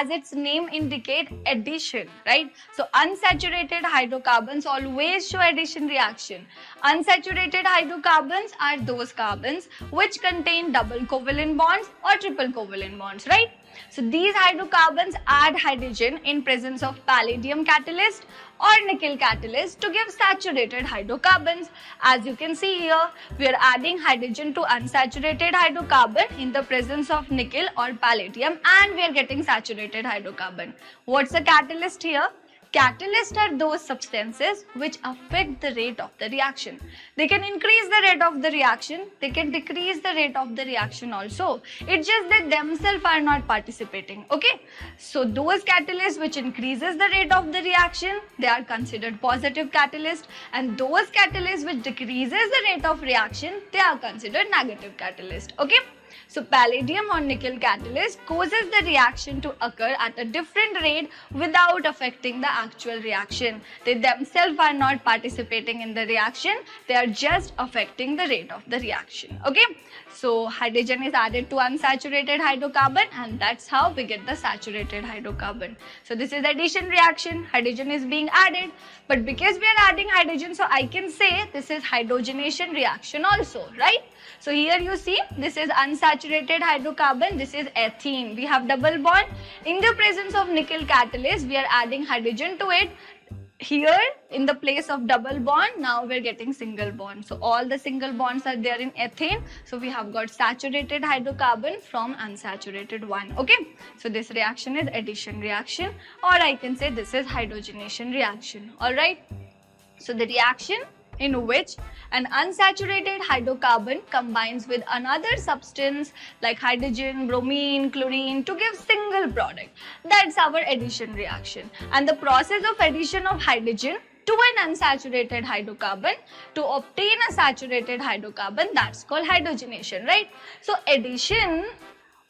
as its name indicate, addition, right? So unsaturated hydrocarbons always show addition reaction. Unsaturated hydrocarbons are those carbons which contain double covalent bonds or triple covalent bonds, right? So these hydrocarbons add hydrogen in presence of palladium catalyst or nickel catalyst to give saturated hydrocarbons. As you can see here, we are adding hydrogen to unsaturated hydrocarbon in the presence of nickel or palladium, and we are getting saturated hydrocarbon. What's the catalyst here? Catalysts are those substances which affect the rate of the reaction. They can increase the rate of the reaction, they can decrease the rate of the reaction also. It's just that themselves are not participating, okay? So those catalysts which increases the rate of the reaction, they are considered positive catalyst, and those catalysts which decreases the rate of reaction, they are considered negative catalyst, okay? So palladium or nickel catalyst causes the reaction to occur at a different rate without affecting the actual reaction. They themselves are not participating in the reaction, they are just affecting the rate of the reaction. Okay, so hydrogen is added to unsaturated hydrocarbon, and that's how we get the saturated hydrocarbon. So this is addition reaction, hydrogen is being added, but because we are adding hydrogen, so I can say this is hydrogenation reaction also, right? So here you see, this is unsaturated hydrocarbon, this is ethene. We have double bond. In the presence of nickel catalyst, we are adding hydrogen to it. Here, in the place of double bond, now we are getting single bond. So all the single bonds are there in ethane. So we have got saturated hydrocarbon from unsaturated one. Okay, so this reaction is addition reaction, or I can say this is hydrogenation reaction. Alright, so the reaction in which an unsaturated hydrocarbon combines with another substance like hydrogen, bromine, chlorine to give single product. That's our addition reaction. And the process of addition of hydrogen to an unsaturated hydrocarbon to obtain a saturated hydrocarbon, that's called hydrogenation, right? So addition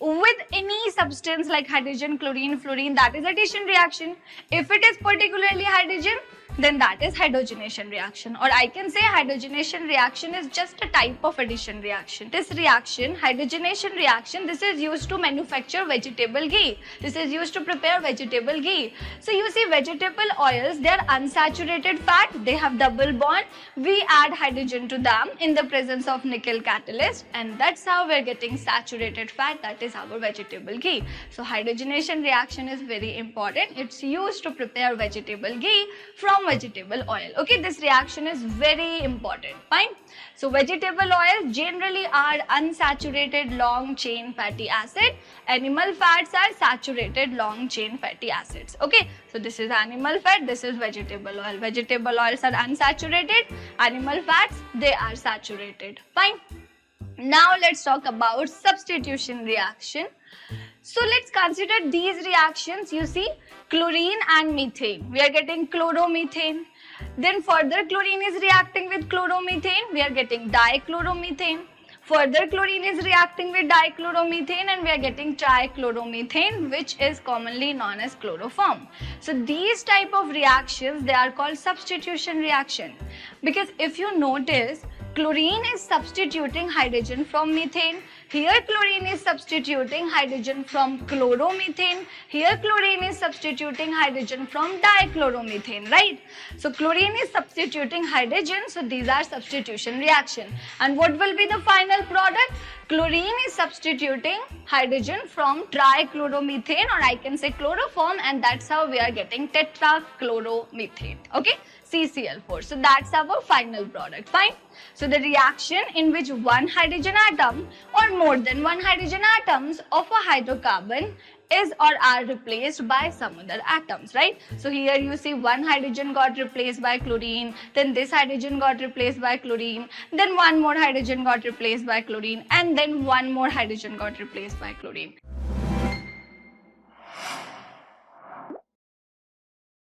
with any substance like hydrogen, chlorine, fluorine, that is addition reaction. If it is particularly hydrogen, then that is hydrogenation reaction, or I can say hydrogenation reaction is just a type of addition reaction. This reaction, hydrogenation reaction, this is used to manufacture vegetable ghee. This is used to prepare vegetable ghee. So you see, vegetable oils, they are unsaturated fat, they have double bond. We add hydrogen to them in the presence of nickel catalyst, and that's how we are getting saturated fat, that is our vegetable ghee. So hydrogenation reaction is very important. It's used to prepare vegetable ghee from vegetable oil. Okay, this reaction is very important. Fine. So vegetable oil generally are unsaturated long chain fatty acid. Animal fats are saturated long chain fatty acids. Okay, so this is animal fat, this is vegetable oil. Vegetable oils are unsaturated, animal fats, they are saturated. Fine. Now let's talk about substitution reaction. So let's consider these reactions. You see, chlorine and methane. We are getting chloromethane. Then further chlorine is reacting with chloromethane. We are getting dichloromethane. Further chlorine is reacting with dichloromethane, and we are getting trichloromethane, which is commonly known as chloroform. So these type of reactions, they are called substitution reaction. Because if you notice, chlorine is substituting hydrogen from methane. Here chlorine is substituting hydrogen from chloromethane. Here chlorine is substituting hydrogen from dichloromethane, right? So chlorine is substituting hydrogen, so these are substitution reaction. And what will be the final product? Chlorine is substituting hydrogen from trichloromethane, or I can say chloroform, and that's how we are getting tetrachloromethane. Okay, CCl4. So that's our final product. Fine. So the reaction in which one hydrogen atom or more than one hydrogen atoms of a hydrocarbon is or are replaced by some other atoms, right? So here you see one hydrogen got replaced by chlorine, then this hydrogen got replaced by chlorine, then one more hydrogen got replaced by chlorine, and then one more hydrogen got replaced by chlorine.